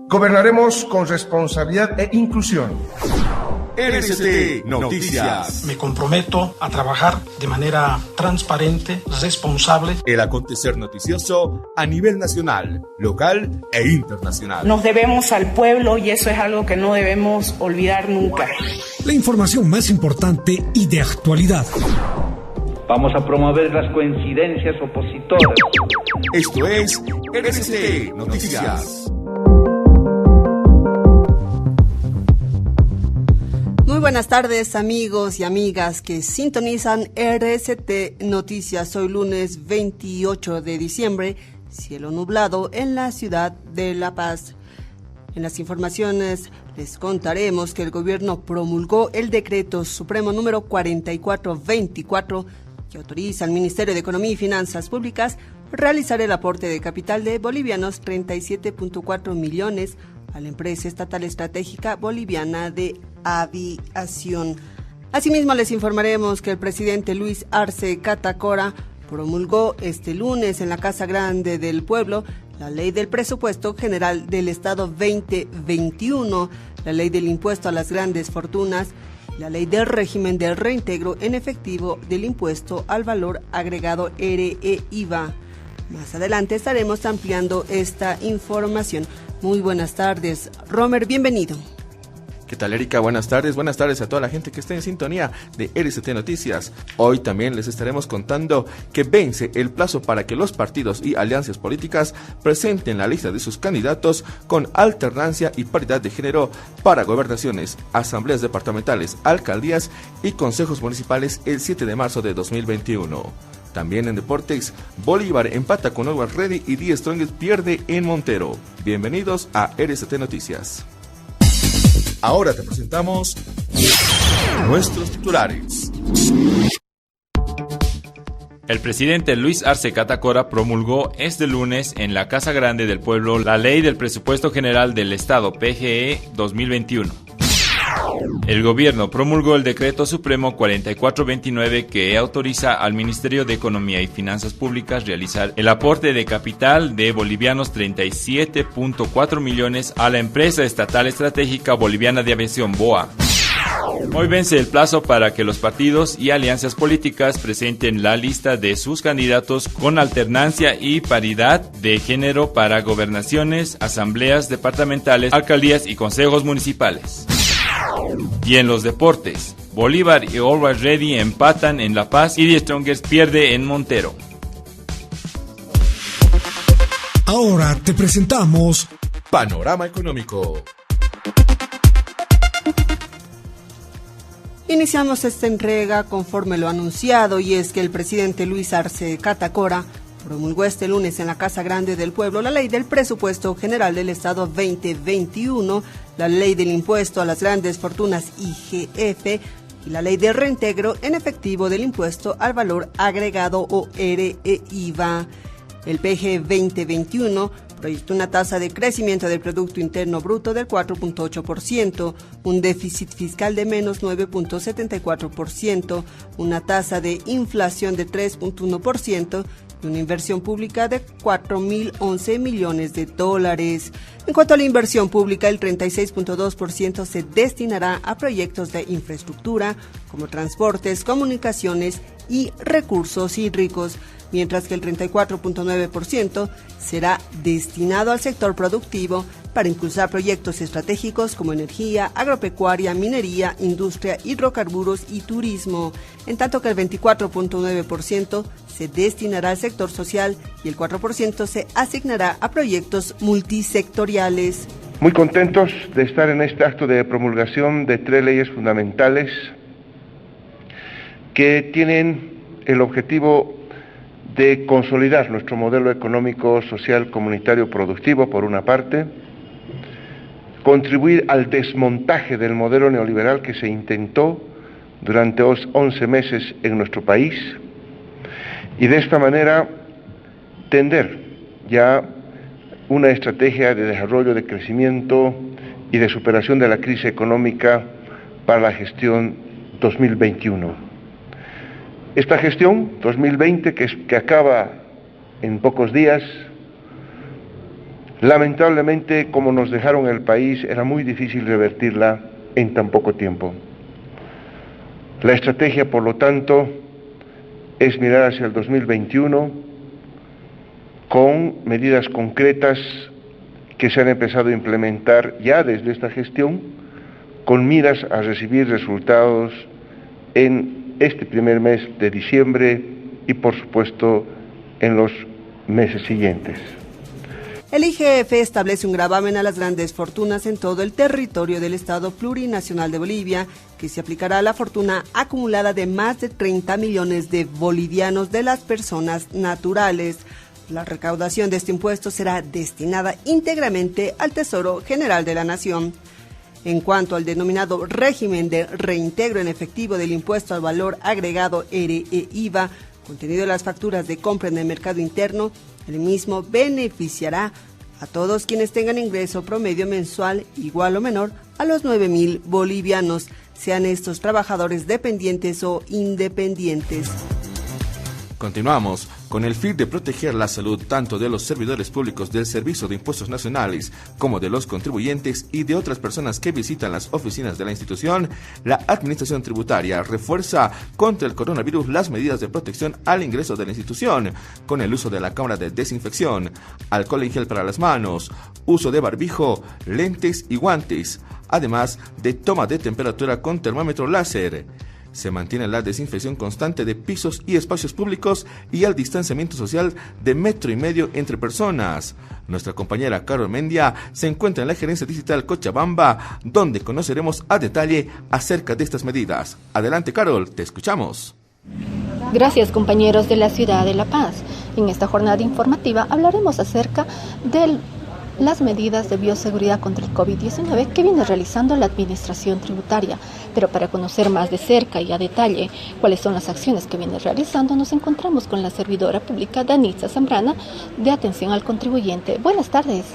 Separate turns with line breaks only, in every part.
Gobernaremos con responsabilidad e inclusión.
RCT Noticias.
Me comprometo a trabajar de manera transparente, responsable.
El acontecer noticioso a nivel nacional, local e internacional.
Nos debemos al pueblo y eso es algo que no debemos olvidar nunca.
La información más importante y de actualidad.
Vamos a promover las coincidencias opositoras.
Esto es RCT Noticias.
Muy buenas tardes, amigos y amigas que sintonizan RCT Noticias. Hoy lunes 28 de diciembre, cielo nublado en la ciudad de La Paz. En las informaciones les contaremos que el gobierno promulgó el decreto supremo número 4424 que autoriza al Ministerio de Economía y Finanzas Públicas realizar el aporte de capital de bolivianos 37.4 millones a la empresa estatal estratégica boliviana de aviación. Asimismo, les informaremos que el presidente Luis Arce Catacora promulgó este lunes en la Casa Grande del Pueblo la Ley del Presupuesto General del Estado 2021, la Ley del Impuesto a las Grandes Fortunas, la Ley del Régimen de Reintegro en Efectivo del Impuesto al Valor Agregado RE-IVA. Más adelante estaremos ampliando esta información. Muy buenas tardes, Romer, bienvenido.
¿Qué tal, Erika? Buenas tardes a toda la gente que está en sintonía de RCT Noticias. Hoy también les estaremos contando que vence el plazo para que los partidos y alianzas políticas presenten la lista de sus candidatos con alternancia y paridad de género para gobernaciones, asambleas departamentales, alcaldías y consejos municipales el 7 de marzo de 2021. También en deportes, Bolívar empata con Always Ready y The Strongest pierde en Montero. Bienvenidos a RCT Noticias.
Ahora te presentamos nuestros titulares.
El presidente Luis Arce Catacora promulgó este lunes en la Casa Grande del Pueblo la Ley del Presupuesto General del Estado PGE 2021. El gobierno promulgó el decreto supremo 4429 que autoriza al Ministerio de Economía y Finanzas Públicas realizar el aporte de capital de bolivianos 37.4 millones a la empresa estatal estratégica boliviana de aviación BOA. Hoy vence el plazo para que los partidos y alianzas políticas presenten la lista de sus candidatos con alternancia y paridad de género para gobernaciones, asambleas departamentales, alcaldías y consejos municipales. Y en los deportes, Bolívar y Always Ready empatan en La Paz y The Strongest pierde en Montero.
Ahora te presentamos
Panorama Económico.
Iniciamos esta entrega conforme lo anunciado, y es que el presidente Luis Arce Catacora promulgó este lunes en la Casa Grande del Pueblo la Ley del Presupuesto General del Estado 2021, la Ley del Impuesto a las Grandes Fortunas IGF y la Ley de Reintegro en Efectivo del Impuesto al Valor Agregado o RE-IVA. El PG 2021 proyectó una tasa de crecimiento del Producto Interno Bruto del 4.8%, un déficit fiscal de menos 9.74%, una tasa de inflación de 3.1%, y una inversión pública de 4.011 millones de dólares. En cuanto a la inversión pública, el 36.2% se destinará a proyectos de infraestructura como transportes, comunicaciones y recursos hídricos, mientras que el 34.9% será destinado al sector productivo para impulsar proyectos estratégicos como energía, agropecuaria, minería, industria, hidrocarburos y turismo, en tanto que el 24.9% se destinará al sector social y el 4% se asignará a proyectos multisectoriales.
Muy contentos de estar en este acto de promulgación de 3 leyes fundamentales que tienen el objetivo de consolidar nuestro modelo económico, social, comunitario, productivo, por una parte, contribuir al desmontaje del modelo neoliberal que se intentó durante 11 meses en nuestro país, y de esta manera tender ya una estrategia de desarrollo, de crecimiento y de superación de la crisis económica para la gestión 2021. Esta gestión 2020, que acaba en pocos días, Lamentablemente, como nos dejaron el país, era muy difícil revertirla en tan poco tiempo. La estrategia, por lo tanto, es mirar hacia el 2021 con medidas concretas que se han empezado a implementar ya desde esta gestión, con miras a recibir resultados en este primer mes de diciembre y, por supuesto, en los meses siguientes.
El IGF establece un gravamen a las grandes fortunas en todo el territorio del Estado Plurinacional de Bolivia, que se aplicará a la fortuna acumulada de más de 30 millones de bolivianos de las personas naturales. La recaudación de este impuesto será destinada íntegramente al Tesoro General de la Nación. En cuanto al denominado régimen de reintegro en efectivo del impuesto al valor agregado ERE-IVA, contenido en las facturas de compra en el mercado interno, el mismo beneficiará a todos quienes tengan ingreso promedio mensual igual o menor a los 9.000 bolivianos, sean estos trabajadores dependientes o independientes.
Continuamos. Con el fin de proteger la salud tanto de los servidores públicos del Servicio de Impuestos Nacionales como de los contribuyentes y de otras personas que visitan las oficinas de la institución, la Administración Tributaria refuerza contra el coronavirus las medidas de protección al ingreso de la institución, con el uso de la cámara de desinfección, alcohol en gel para las manos, uso de barbijo, lentes y guantes, además de toma de temperatura con termómetro láser. Se mantiene la desinfección constante de pisos y espacios públicos y el distanciamiento social de 1,5 metros entre personas. Nuestra compañera Carol Mendia se encuentra en la gerencia digital Cochabamba, donde conoceremos a detalle acerca de estas medidas. Adelante, Carol, te escuchamos.
Gracias, compañeros de la ciudad de La Paz. En esta jornada informativa hablaremos acerca de las medidas de bioseguridad contra el COVID-19 que viene realizando la Administración Tributaria. Pero para conocer más de cerca y a detalle cuáles son las acciones que viene realizando, nos encontramos con la servidora pública Danitza Zambrana de Atención al Contribuyente. Buenas tardes.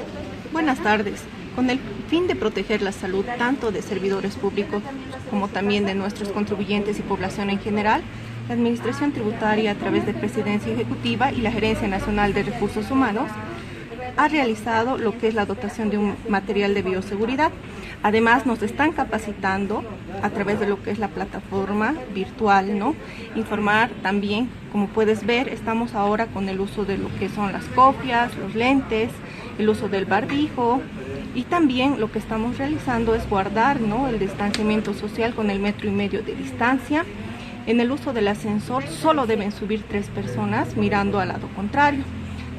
Buenas tardes. Con el fin de proteger la salud tanto de servidores públicos como también de nuestros contribuyentes y población en general, la Administración Tributaria, a través de Presidencia Ejecutiva y la Gerencia Nacional de Recursos Humanos, ha realizado lo que es la dotación de un material de bioseguridad. Además, nos están capacitando a través de lo que es la plataforma virtual, ¿no? Informar también, como puedes ver, estamos ahora con el uso de lo que son las copias, los lentes, el uso del barbijo, y también lo que estamos realizando es guardar, ¿no?, el distanciamiento social con el 1,5 metros de distancia. En el uso del ascensor solo deben subir 3 personas mirando al lado contrario.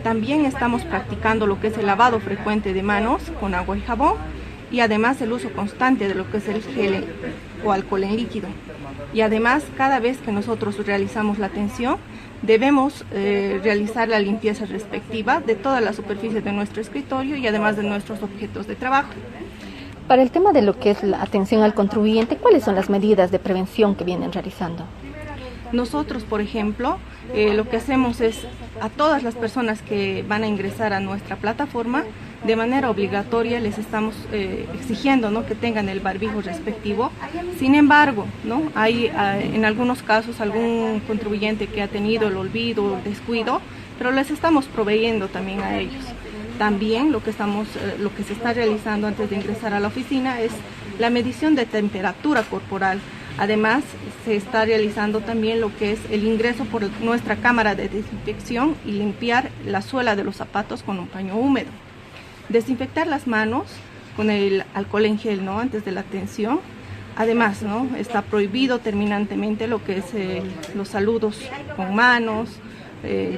También estamos practicando lo que es el lavado frecuente de manos con agua y jabón, y además el uso constante de lo que es el gel o alcohol en líquido. Y además, cada vez que nosotros realizamos la atención, debemos realizar la limpieza respectiva de toda la superficie de nuestro escritorio y además de nuestros objetos de trabajo.
Para el tema de lo que es la atención al contribuyente, ¿cuáles son las medidas de prevención que vienen realizando?
Nosotros, por ejemplo, lo que hacemos es a todas las personas que van a ingresar a nuestra plataforma, de manera obligatoria les estamos exigiendo, ¿no?, que tengan el barbijo respectivo. Sin embargo, ¿no?, hay en algunos casos algún contribuyente que ha tenido el olvido o el descuido, pero les estamos proveyendo también a ellos. También lo que se está realizando antes de ingresar a la oficina es la medición de temperatura corporal. Además, se está realizando también lo que es el ingreso por nuestra cámara de desinfección y limpiar la suela de los zapatos con un paño húmedo. Desinfectar las manos con el alcohol en gel, ¿no?, antes de la atención. Además, ¿no?, está prohibido terminantemente lo que es los saludos con manos,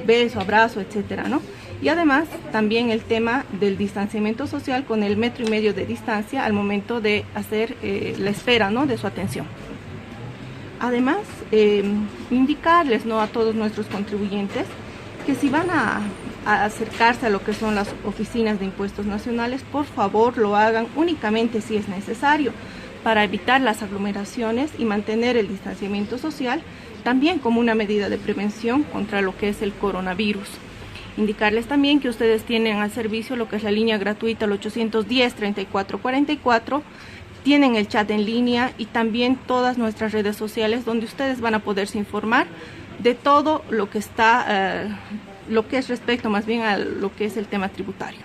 beso, abrazo, etcétera, ¿no? Y además también el tema del distanciamiento social con el 1,5 metros de distancia al momento de hacer la espera, ¿no?, de su atención. Además, indicarles, ¿no?, a todos nuestros contribuyentes que si van a acercarse a lo que son las oficinas de impuestos nacionales, por favor lo hagan únicamente si es necesario, para evitar las aglomeraciones y mantener el distanciamiento social, también como una medida de prevención contra lo que es el coronavirus. Indicarles también que ustedes tienen al servicio lo que es la línea gratuita, el 810-3444, tienen el chat en línea y también todas nuestras redes sociales donde ustedes van a poderse informar de todo lo que está, lo que es respecto más bien a lo que es el tema tributario.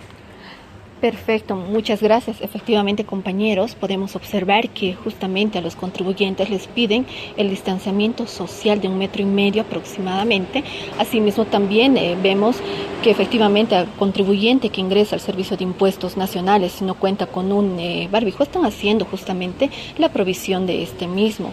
Perfecto, muchas gracias. Efectivamente, compañeros, podemos observar que justamente a los contribuyentes les piden el distanciamiento social de 1,5 metros aproximadamente. Asimismo, también vemos que efectivamente al contribuyente que ingresa al Servicio de Impuestos Nacionales y no cuenta con un barbijo, están haciendo justamente la provisión de este mismo.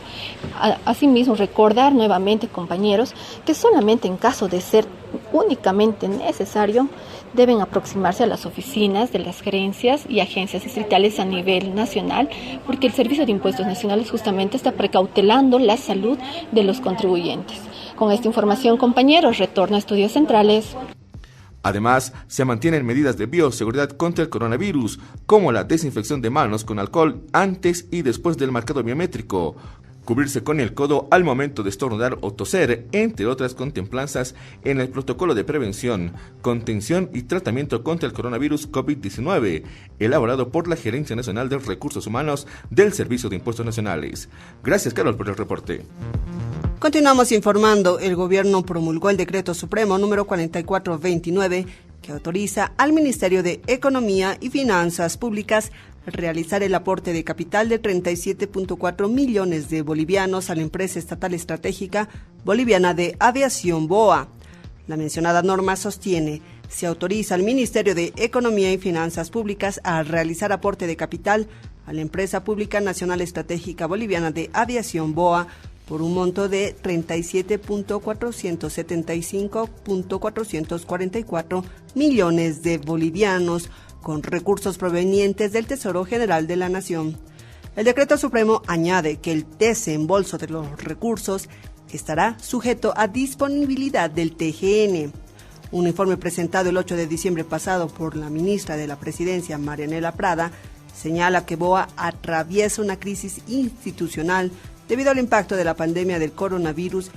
Asimismo, recordar nuevamente, compañeros, que solamente en caso de ser únicamente necesario, deben aproximarse a las oficinas de las gerencias y agencias distritales a nivel nacional, porque el Servicio de Impuestos Nacionales justamente está precautelando la salud de los contribuyentes. Con esta información, compañeros, retorno a Estudios Centrales.
Además, se mantienen medidas de bioseguridad contra el coronavirus, como la desinfección de manos con alcohol antes y después del marcado biométrico, cubrirse con el codo al momento de estornudar o toser, entre otras contemplanzas en el protocolo de prevención, contención y tratamiento contra el coronavirus COVID-19, elaborado por la Gerencia Nacional de Recursos Humanos del Servicio de Impuestos Nacionales. Gracias, Carol, por el reporte.
Continuamos informando. El gobierno promulgó el decreto supremo número 4429 que autoriza al Ministerio de Economía y Finanzas Públicas realizar el aporte de capital de 37.4 millones de bolivianos a la empresa estatal estratégica boliviana de aviación BOA. La mencionada norma sostiene: se autoriza al Ministerio de Economía y Finanzas Públicas a realizar aporte de capital a la empresa pública nacional estratégica boliviana de aviación BOA por un monto de 37.475.444 millones de bolivianos, con recursos provenientes del Tesoro General de la Nación. El decreto supremo añade que el desembolso de los recursos estará sujeto a disponibilidad del TGN. Un informe presentado el 8 de diciembre pasado por la ministra de la Presidencia, Marianela Prada, señala que BOA atraviesa una crisis institucional debido al impacto de la pandemia del coronavirus,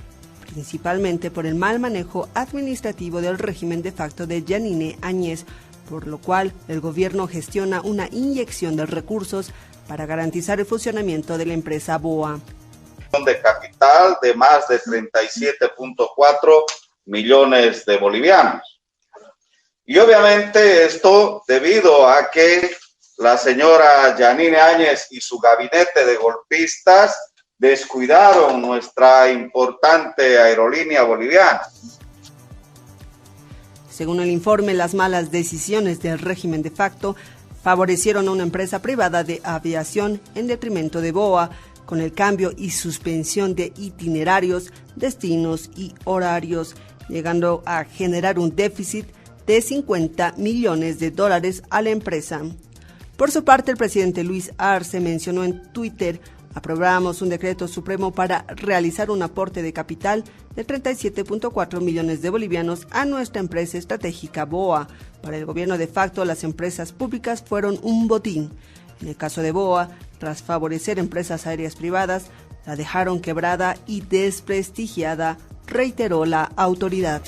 principalmente por el mal manejo administrativo del régimen de facto de Yanine Áñez, por lo cual el gobierno gestiona una inyección de recursos para garantizar el funcionamiento de la empresa BOA.
De capital de más de 37.4 millones de bolivianos. Y obviamente esto debido a que la señora Yanine Áñez y su gabinete de golpistas descuidaron nuestra importante aerolínea boliviana.
Según el informe, las malas decisiones del régimen de facto favorecieron a una empresa privada de aviación en detrimento de BOA, con el cambio y suspensión de itinerarios, destinos y horarios, llegando a generar un déficit de $50 millones a la empresa. Por su parte, el presidente Luis Arce mencionó en Twitter: aprobamos un decreto supremo para realizar un aporte de capital de 37.4 millones de bolivianos a nuestra empresa estratégica BOA. Para el gobierno de facto, las empresas públicas fueron un botín. En el caso de BOA, tras favorecer empresas aéreas privadas, la dejaron quebrada y desprestigiada, reiteró la autoridad.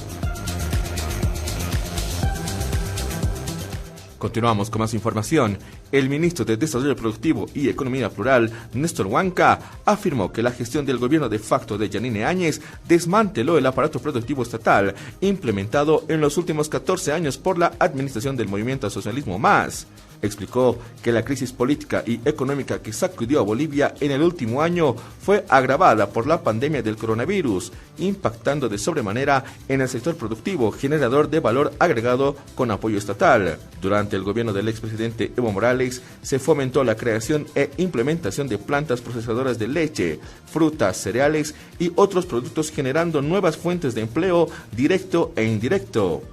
Continuamos con más información. El ministro de Desarrollo Productivo y Economía Plural, Néstor Huanca, afirmó que la gestión del gobierno de facto de Yanine Áñez desmanteló el aparato productivo estatal implementado en los últimos 14 años por la administración del Movimiento Socialismo Más. Explicó que la crisis política y económica que sacudió a Bolivia en el último año fue agravada por la pandemia del coronavirus, impactando de sobremanera en el sector productivo generador de valor agregado con apoyo estatal. Durante el gobierno del expresidente Evo Morales se fomentó la creación e implementación de plantas procesadoras de leche, frutas, cereales y otros productos, generando nuevas fuentes de empleo directo e indirecto.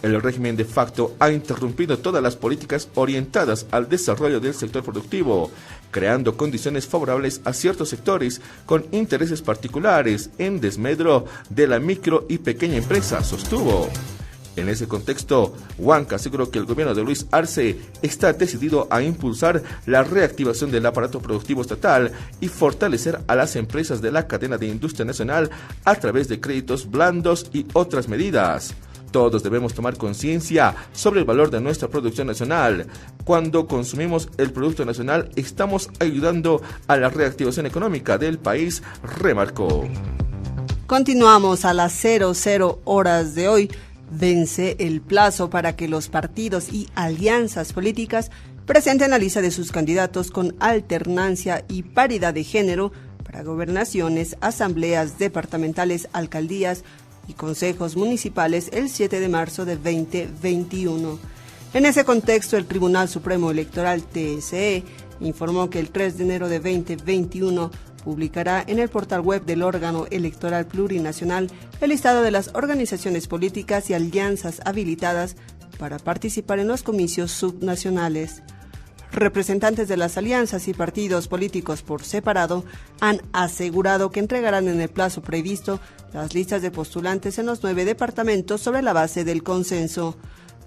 El régimen de facto ha interrumpido todas las políticas orientadas al desarrollo del sector productivo, creando condiciones favorables a ciertos sectores con intereses particulares en desmedro de la micro y pequeña empresa, sostuvo. En ese contexto, Huanca aseguró que el gobierno de Luis Arce está decidido a impulsar la reactivación del aparato productivo estatal y fortalecer a las empresas de la cadena de industria nacional a través de créditos blandos y otras medidas. Todos debemos tomar conciencia sobre el valor de nuestra producción nacional. Cuando consumimos el producto nacional, estamos ayudando a la reactivación económica del país, remarcó.
Continuamos a las 00 horas de hoy. vence el plazo para que los partidos y alianzas políticas presenten la lista de sus candidatos con alternancia y paridad de género para gobernaciones, asambleas departamentales, alcaldías y consejos municipales el 7 de marzo de 2021. En ese contexto, el Tribunal Supremo Electoral TSE informó que el 3 de enero de 2021 publicará en el portal web del órgano electoral plurinacional el listado de las organizaciones políticas y alianzas habilitadas para participar en los comicios subnacionales. Representantes de las alianzas y partidos políticos por separado han asegurado que entregarán en el plazo previsto las listas de postulantes en los 9 departamentos sobre la base del consenso.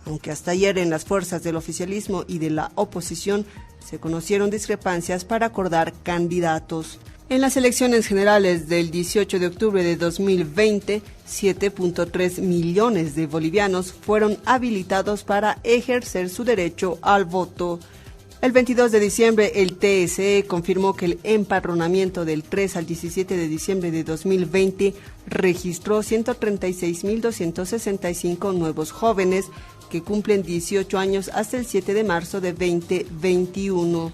Aunque hasta ayer en las fuerzas del oficialismo y de la oposición se conocieron discrepancias para acordar candidatos. En las elecciones generales del 18 de octubre de 2020, 7.3 millones de bolivianos fueron habilitados para ejercer su derecho al voto. El 22 de diciembre, el TSE confirmó que el empadronamiento del 3 al 17 de diciembre de 2020 registró 136.265 nuevos jóvenes que cumplen 18 años hasta el 7 de marzo de 2021.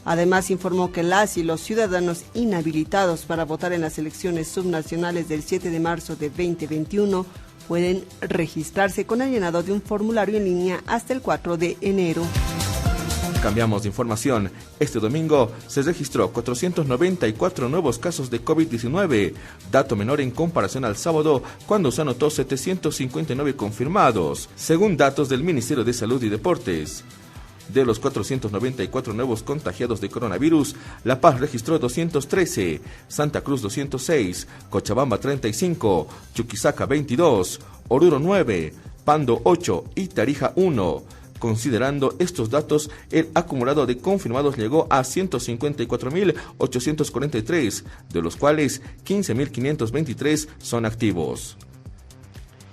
Además, informó que las y los ciudadanos inhabilitados para votar en las elecciones subnacionales del 7 de marzo de 2021 pueden registrarse con el llenado de un formulario en línea hasta el 4 de enero.
Cambiamos de información. Este domingo se registró 494 nuevos casos de COVID-19, dato menor en comparación al sábado, cuando se anotó 759 confirmados, según datos del Ministerio de Salud y Deportes. De los 494 nuevos contagiados de coronavirus, La Paz registró 213, Santa Cruz 206, Cochabamba 35, Chuquisaca 22, Oruro 9, Pando 8 y Tarija 1. Considerando estos datos, el acumulado de confirmados llegó a 154.843, de los cuales 15.523 son activos.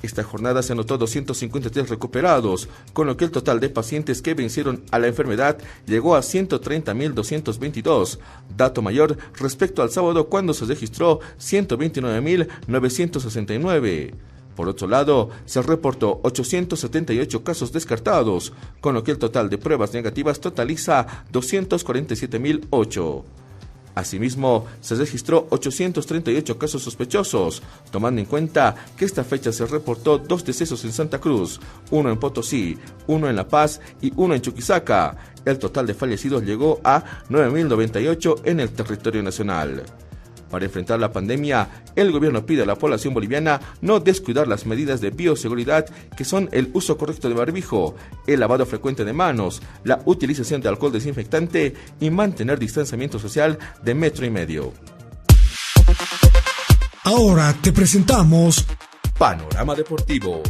Esta jornada se anotó 253 recuperados, con lo que el total de pacientes que vencieron a la enfermedad llegó a 130.222, dato mayor respecto al sábado cuando se registró 129.969. Por otro lado, se reportó 878 casos descartados, con lo que el total de pruebas negativas totaliza 247.008. Asimismo, se registró 838 casos sospechosos, tomando en cuenta que esta fecha se reportó 2 decesos en Santa Cruz, 1 en Potosí, 1 en La Paz y 1 en Chuquisaca. El total de fallecidos llegó a 9.098 en el territorio nacional. Para enfrentar la pandemia, el gobierno pide a la población boliviana no descuidar las medidas de bioseguridad, que son el uso correcto de barbijo, el lavado frecuente de manos, la utilización de alcohol desinfectante y mantener distanciamiento social de 1,5 metros.
Ahora te presentamos
Panorama Deportivo.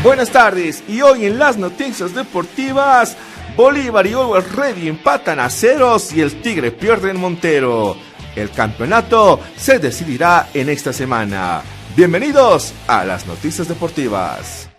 Buenas tardes, y hoy en las noticias deportivas, Bolívar y Always Ready empatan a ceros y el Tigre pierde en Montero. El campeonato se decidirá en esta semana. Bienvenidos a las noticias deportivas.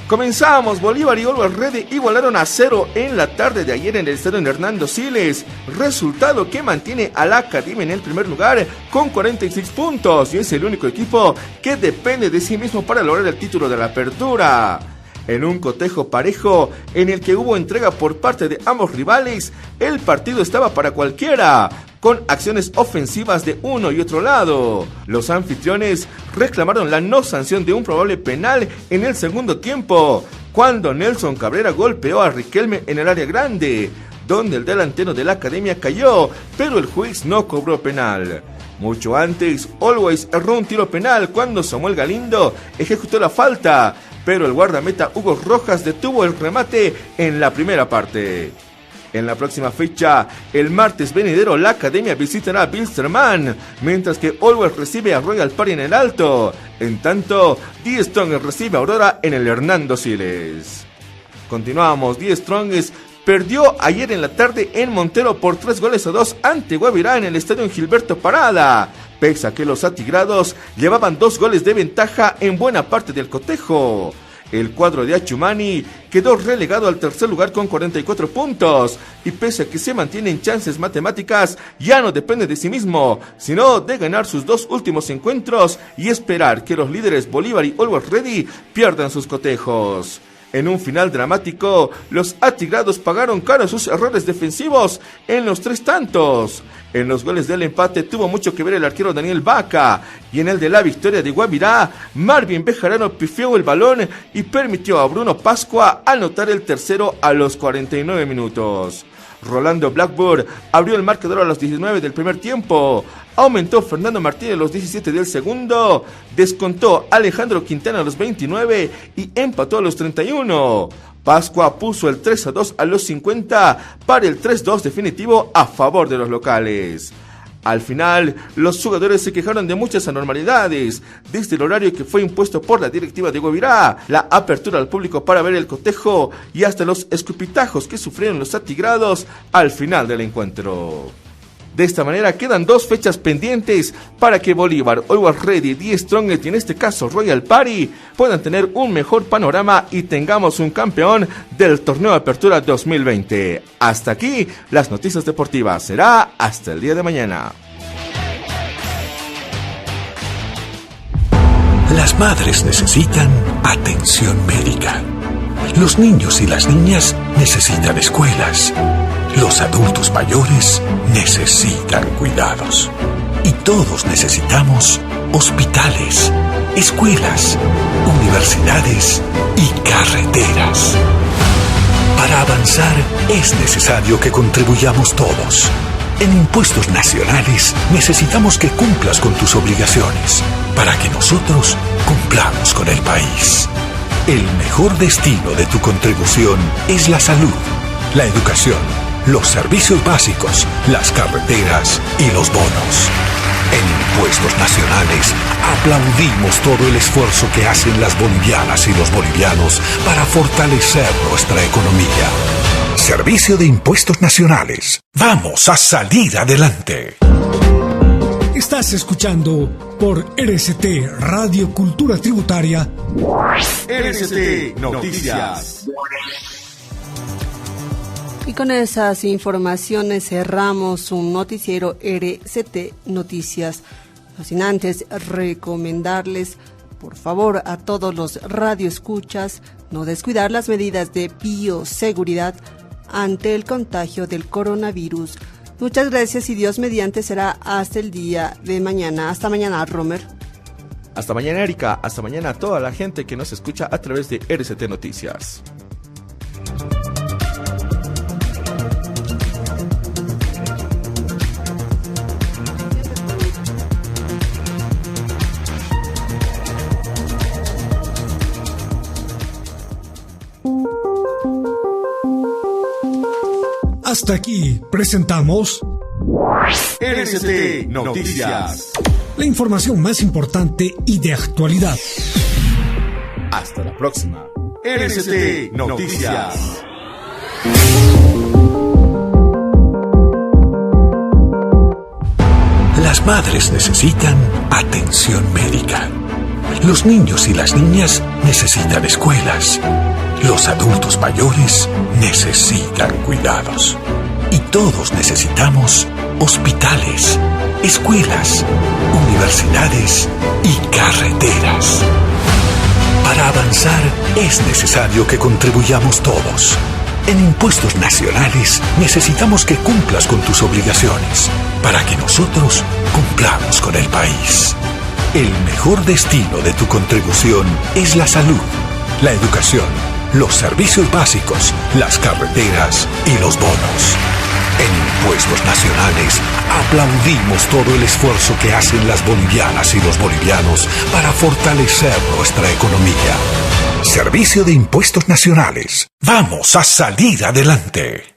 Comenzamos. Bolívar y Always Ready igualaron a 0 en la tarde de ayer en el estadio Hernando Siles, resultado que mantiene a la Academia en el primer lugar con 46 puntos y es el único equipo que depende de sí mismo para lograr el título de la apertura. En un cotejo parejo en el que hubo entrega por parte de ambos rivales, el partido estaba para cualquiera, con acciones ofensivas de uno y otro lado. Los anfitriones reclamaron la no sanción de un probable penal en el segundo tiempo, cuando Nelson Cabrera golpeó a Riquelme en el área grande, donde el delantero de la Academia cayó, pero el juez no cobró penal. Mucho antes, Always erró un tiro penal cuando Samuel Galindo ejecutó la falta, pero el guardameta Hugo Rojas detuvo el remate en la primera parte. En la próxima fecha, el martes venidero, la Academia visitará a Wilstermann, mientras que Always recibe a Royal Party en el Alto. En tanto, Die Strongest recibe a Aurora en el Hernando Siles. Continuamos. Die Strongest perdió ayer en la tarde en Montero por 3-2 ante Guavirá en el estadio Gilberto Parada, pese a que los atigrados llevaban 2 goles de ventaja en buena parte del cotejo. El cuadro de Achumani quedó relegado al tercer lugar con 44 puntos y pese a que se mantiene en chances matemáticas, ya no depende de sí mismo, sino de ganar sus 2 últimos encuentros y esperar que los líderes Bolívar y Always Ready pierdan sus cotejos. En un final dramático, los atigrados pagaron caro sus errores defensivos en los 3 tantos. En los goles del empate tuvo mucho que ver el arquero Daniel Vaca, y en el de la victoria de Guavirá, Marvin Bejarano pifió el balón y permitió a Bruno Pascua anotar el tercero a los 49 minutos. Rolando Blackburn abrió el marcador a los 19 del primer tiempo, aumentó Fernando Martínez a los 17 del segundo, descontó Alejandro Quintana a los 29 y empató a los 31. Pascua puso el 3-2 a los 50 para el 3-2 definitivo a favor de los locales. Al final, los jugadores se quejaron de muchas anormalidades, desde el horario que fue impuesto por la directiva de Guavirá, la apertura al público para ver el cotejo y hasta los escupitajos que sufrieron los atigrados al final del encuentro. De esta manera quedan 2 fechas pendientes para que Bolívar, Always Ready, The Strongest y en este caso Royal Party puedan tener un mejor panorama y tengamos un campeón del torneo de Apertura 2020. Hasta aquí las noticias deportivas. Será hasta el día de mañana.
Las madres necesitan atención médica. Los niños y las niñas necesitan escuelas. Los adultos mayores necesitan cuidados. Y todos necesitamos hospitales, escuelas, universidades y carreteras. Para avanzar es necesario que contribuyamos todos. En Impuestos Nacionales necesitamos que cumplas con tus obligaciones para que nosotros cumplamos con el país. El mejor destino de tu contribución es la salud, la educación, los servicios básicos, las carreteras y los bonos. En Impuestos Nacionales aplaudimos todo el esfuerzo que hacen las bolivianas y los bolivianos para fortalecer nuestra economía. Servicio de Impuestos Nacionales. Vamos a salir adelante.
Estás escuchando por RCT Radio Cultura Tributaria.
RCT Noticias.
Y con esas informaciones cerramos un noticiero RCT Noticias. No sin antes recomendarles, por favor, a todos los radioescuchas, no descuidar las medidas de bioseguridad ante el contagio del coronavirus. Muchas gracias y Dios mediante será hasta el día de mañana. Hasta mañana, Romer.
Hasta mañana, Erika. Hasta mañana a toda la gente que nos escucha a través de RCT Noticias.
Hasta aquí presentamos
RCT Noticias.
La información más importante y de actualidad.
Hasta la próxima. RCT Noticias.
Las madres necesitan atención médica. Los niños y las niñas necesitan escuelas. Los adultos mayores necesitan cuidados. Y todos necesitamos hospitales, escuelas, universidades y carreteras. Para avanzar es necesario que contribuyamos todos. En Impuestos Nacionales necesitamos que cumplas con tus obligaciones para que nosotros cumplamos con el país. El mejor destino de tu contribución es la salud, la educación, los servicios básicos, las carreteras y los bonos. En Impuestos Nacionales aplaudimos todo el esfuerzo que hacen las bolivianas y los bolivianos para fortalecer nuestra economía. Servicio de Impuestos Nacionales. Vamos a salir adelante.